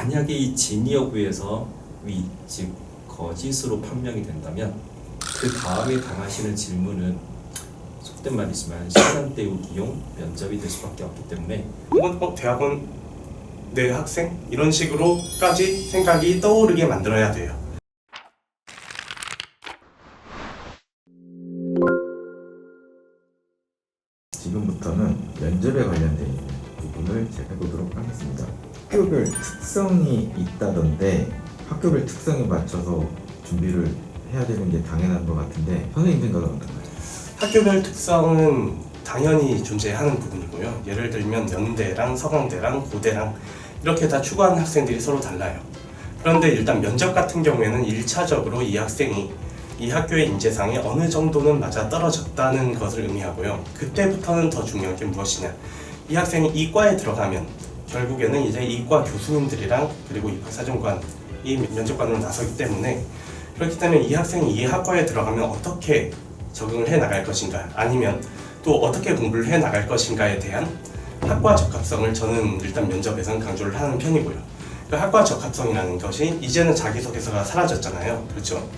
만약에 이 진여구에서 즉 거짓으로 판명이 된다면 그 다음에 당하시는 질문은 속된 말이지만 시간 때우기용 면접이 될 수밖에 없기 때문에 대학원 내 학생? 이런 식으로까지 생각이 떠오르게 만들어야 돼요. 지금부터는 면접에 관련된 부분을 제가 해보도록 하겠습니다. 학교별 특성이 있다던데 학교별 특성에 맞춰서 준비를 해야 되는 게 당연한 것 같은데 선생님 생각은 어떤가요? 학교별 특성은 당연히 존재하는 부분이고요. 예를 들면 연대랑 서강대랑 고대랑 이렇게 다 추구하는 학생들이 서로 달라요. 그런데 일단 면접 같은 경우에는 1차적으로 이 학생이 이 학교의 인재상에 어느 정도는 맞아 떨어졌다는 것을 의미하고요. 그때부터는 더 중요한 게 무엇이냐, 이 학생이 이 과에 들어가면 결국에는 이제 이 과 교수님들이랑 그리고 입학사정관, 이 면접관으로 나서기 때문에, 그렇기 때문에 이 학생이 이 학과에 들어가면 어떻게 적응을 해 나갈 것인가, 아니면 또 어떻게 공부를 해 나갈 것인가에 대한 학과 적합성을 저는 일단 면접에서는 강조를 하는 편이고요. 그 학과 적합성이라는 것이 이제는 자기소개서가 사라졌잖아요. 그렇죠?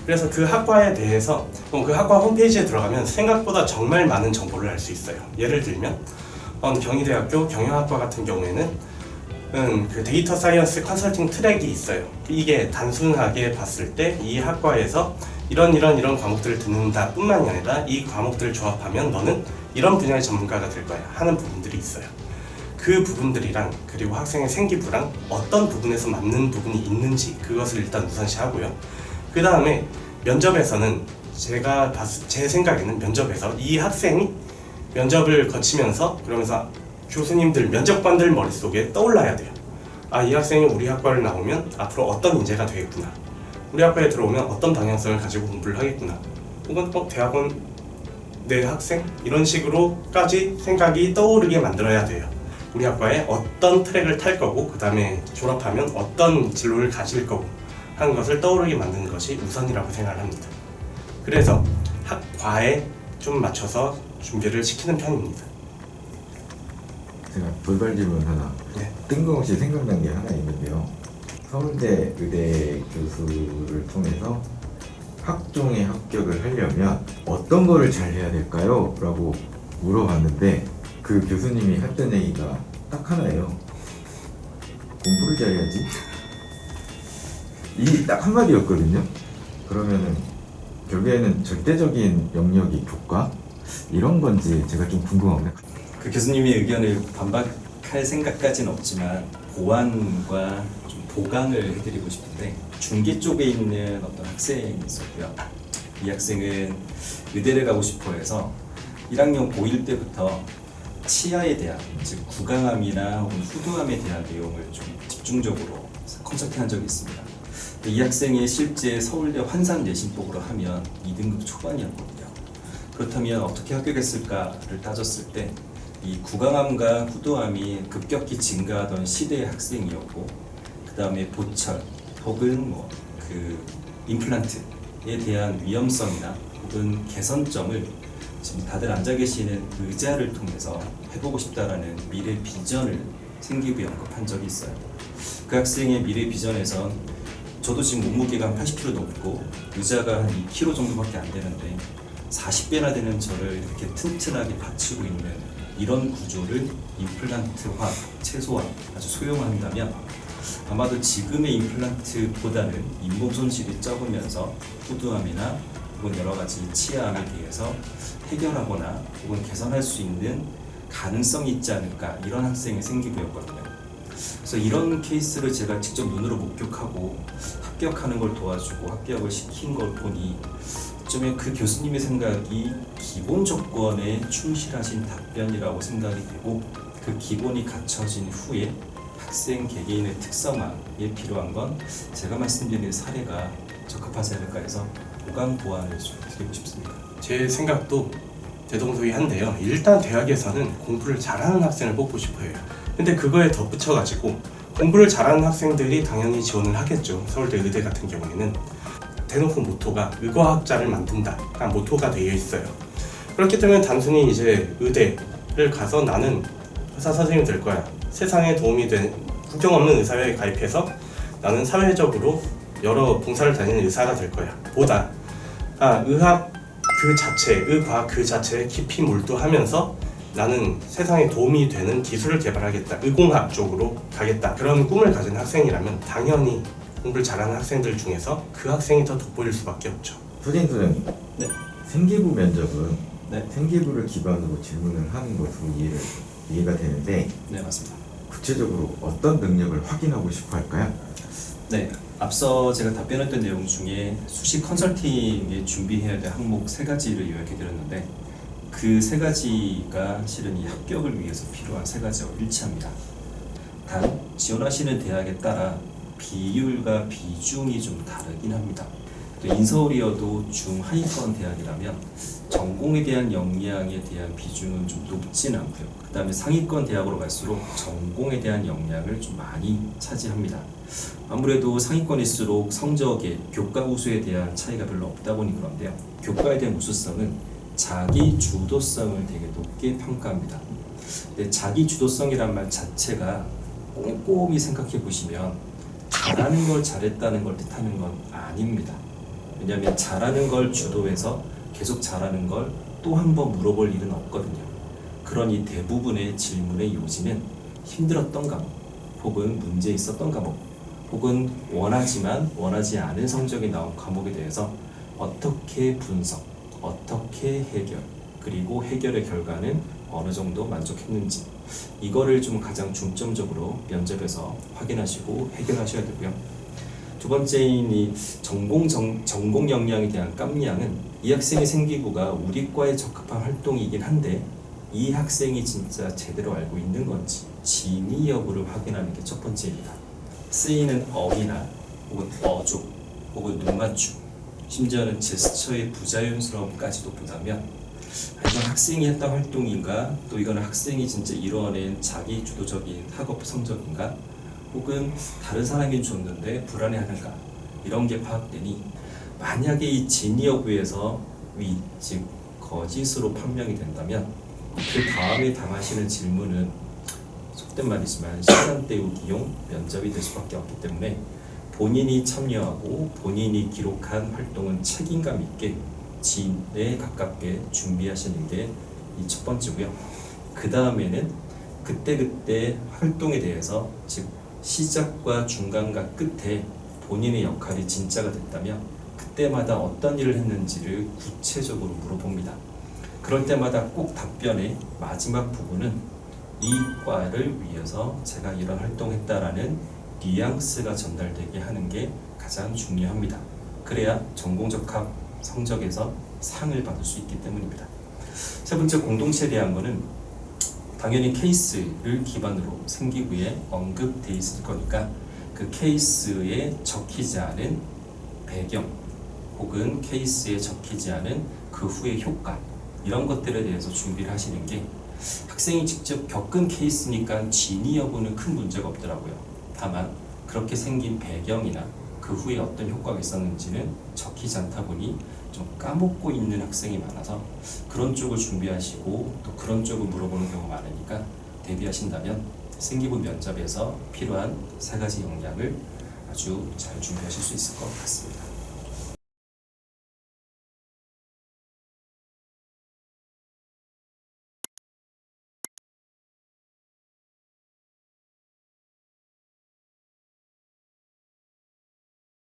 그래서 그 학과에 대해서 그 학과 홈페이지에 들어가면 생각보다 정말 많은 정보를 알 수 있어요. 예를 들면 경희대학교 경영학과 같은 경우에는 그 데이터 사이언스 컨설팅 트랙이 있어요. 이게 단순하게 봤을 때 이 학과에서 이런 과목들을 듣는다 뿐만이 아니라 이 과목들을 조합하면 너는 이런 분야의 전문가가 될 거야 하는 부분들이 있어요. 그 부분들이랑 그리고 학생의 생기부랑 어떤 부분에서 맞는 부분이 있는지 그것을 일단 우선시하고요. 그 다음에 면접에서는 제 생각에는 면접에서 이 학생이 면접을 거치면서 그러면서 교수님들, 면접관들 머릿속에 떠올라야 돼요. 아, 이 학생이 우리 학과를 나오면 앞으로 어떤 인재가 되겠구나, 우리 학과에 들어오면 어떤 방향성을 가지고 공부를 하겠구나, 혹은 대학원 내 학생? 이런 식으로까지 생각이 떠오르게 만들어야 돼요. 우리 학과에 어떤 트랙을 탈 거고 그 다음에 졸업하면 어떤 진로를 가질 거고 하는 것을 떠오르게 만드는 것이 우선이라고 생각을 합니다. 그래서 학과에 좀 맞춰서 준비를 시키는 편입니다. 제가 돌발 질문 하나, 네. 뜬금없이 생각난 게 하나 있는데요. 서울대 의대 교수를 통해서 학종에 합격을 하려면 어떤 거를 잘 해야 될까요? 라고 물어봤는데 그 교수님이 했던 얘기가 딱 하나예요. 공부를 잘해야지. 이게 딱 한마디였거든요. 그러면은 결국에는 절대적인 영역이 교과? 이런 건지 제가 좀 궁금합니다. 그 교수님의 의견을 반박할 생각까지는 없지만 보완과 좀 보강을 해드리고 싶은데, 중계 쪽에 있는 어떤 학생이 있었고요. 이 학생은 의대를 가고 싶어 해서 1학년 고1 때부터 치아에 대한, 즉 구강암이나 혹은 후두암에 대한 내용을 좀 집중적으로 컨설팅한 적이 있습니다. 이 학생이 실제 서울대 환산 내신법으로 하면 2등급 초반이었거든요. 그렇다면 어떻게 합격했을까를 따졌을 때 이 구강암과 후두암이 급격히 증가하던 시대의 학생이었고, 그 다음에 보철 혹은 그 임플란트에 대한 위험성이나 혹은 개선점을 지금 다들 앉아 계시는 의자를 통해서 해보고 싶다라는 미래 비전을 생기부에 언급한 적이 있어요. 그 학생의 미래 비전에선 저도 지금 몸무게가 한 80kg 넘고 의자가 한 2kg 정도밖에 안 되는데 40배나 되는 저를 이렇게 튼튼하게 받치고 있는 이런 구조를 임플란트화, 최소화, 아주 소형화한다면 아마도 지금의 임플란트보다는 잇몸 손실이 적으면서 후두암이나 혹은 여러 가지 치아암에 대해서 해결하거나 혹은 개선할 수 있는 가능성이 있지 않을까, 이런 학생의 생기부였거든요. 그래서 이런 케이스를 제가 직접 눈으로 목격하고 합격하는 걸 도와주고 합격을 시킨 걸 보니 어쩌면 그 교수님의 생각이 기본 조건에 충실하신 답변이라고 생각이 되고, 그 기본이 갖춰진 후에 학생 개개인의 특성화에 필요한 건 제가 말씀드린 사례가 적합하지 않을까 해서 보강 보완을 좀 드리고 싶습니다. 제 생각도 대동소이한데요. 일단 대학에서는 공부를 잘하는 학생을 뽑고 싶어 해요. 근데 그거에 덧붙여가지고 공부를 잘하는 학생들이 당연히 지원을 하겠죠. 서울대 의대 같은 경우에는 대놓고 모토가 의과학자를 만든다가 모토가 되어 있어요. 그렇기 때문에 단순히 이제 의대를 가서 나는 의사 선생님이 될 거야, 세상에 도움이 국경 없는 의사회에 가입해서 나는 사회적으로 여러 봉사를 다니는 의사가 될 거야. 보다 의학 그 자체, 의과학 그 자체에 깊이 몰두하면서 나는 세상에 도움이 되는 기술을 개발하겠다. 의공학 쪽으로 가겠다. 그런 꿈을 가진 학생이라면 당연히 공부를 잘하는 학생들 중에서 그 학생이 더 돋보일 수밖에 없죠. 소진 소장님, 네. 생기부 면접은 네. 생기부를 기반으로 질문을 하는 것으로 이해가 되는데 네, 맞습니다. 구체적으로 어떤 능력을 확인하고 싶어 할까요? 네, 앞서 제가 답변했던 내용 중에 수시 컨설팅에 준비해야 될 항목 3가지를 요약해 드렸는데 그 3가지가 실은 이 합격을 위해서 필요한 3가지와 일치합니다. 단, 지원하시는 대학에 따라 비율과 비중이 좀 다르긴 합니다. 또 인서울이어도 중하위권 대학이라면 전공에 대한 역량에 대한 비중은 좀 높진 않고요. 그 다음에 상위권 대학으로 갈수록 전공에 대한 역량을 좀 많이 차지합니다. 아무래도 상위권일수록 성적에 교과 우수에 대한 차이가 별로 없다 보니 그런데요. 교과에 대한 우수성은 자기 주도성을 되게 높게 평가합니다. 근데 자기 주도성이란 말 자체가 꼼꼼히 생각해 보시면 잘하는 걸 잘했다는 걸 뜻하는 건 아닙니다. 왜냐하면 잘하는 걸 주도해서 계속 잘하는 걸 또 한 번 물어볼 일은 없거든요. 그러니 대부분의 질문의 요지는 힘들었던 과목, 혹은 문제 있었던 과목, 혹은 원하지만 원하지 않은 성적이 나온 과목에 대해서 어떻게 분석, 어떻게 해결, 그리고 해결의 결과는 어느 정도 만족했는지 이거를 좀 가장 중점적으로 면접에서 확인하시고 해결하셔야 되고요. 두 번째인 이 전공 역량에 대한 깜냥은 이 학생의 생기부가 우리 과에 적합한 활동이긴 한데 이 학생이 진짜 제대로 알고 있는 건지 진위 여부를 확인하는 게 첫 번째입니다. 쓰이는 어휘나 혹은 어조 혹은 눈맞춤 심지어는 제스처의 부자연스러움까지도 보다면 이건 학생이 했던 활동인가 또 이건 학생이 진짜 이뤄낸 자기 주도적인 학업 성적인가 혹은 다른 사람이 줬는데 불안해하는가 이런 게 파악되니 만약에 이 진위 여부에서 위, 즉 거짓으로 판명이 된다면 그 다음에 당하시는 질문은 속된 말이지만 시간 때우기용 면접이 될 수밖에 없기 때문에 본인이 참여하고 본인이 기록한 활동은 책임감 있게 진에 가깝게 준비하시는 게 이 첫 번째고요. 그 다음에는 그때 활동에 대해서 즉 시작과 중간과 끝에 본인의 역할이 진짜가 됐다면 그때마다 어떤 일을 했는지를 구체적으로 물어봅니다. 그럴 때마다 꼭 답변의 마지막 부분은 이 과를 위해서 제가 이런 활동했다라는 뉘앙스가 전달되게 하는 게 가장 중요합니다. 그래야 전공적 합 성적에서 상을 받을 수 있기 때문입니다. 세 번째 공동체에 대한 거는 당연히 케이스를 기반으로 생기부에 언급돼 있을 거니까 그 케이스에 적히지 않은 배경 혹은 케이스에 적히지 않은 그 후의 효과 이런 것들에 대해서 준비를 하시는 게 학생이 직접 겪은 케이스니까 진위 여부는 큰 문제가 없더라고요. 다만 그렇게 생긴 배경이나 그 후에 어떤 효과가 있었는지는 적히지 않다 보니 좀 까먹고 있는 학생이 많아서 그런 쪽을 준비하시고 또 그런 쪽을 물어보는 경우가 많으니까 대비하신다면 생기부 면접에서 필요한 3가지 역량을 아주 잘 준비하실 수 있을 것 같습니다.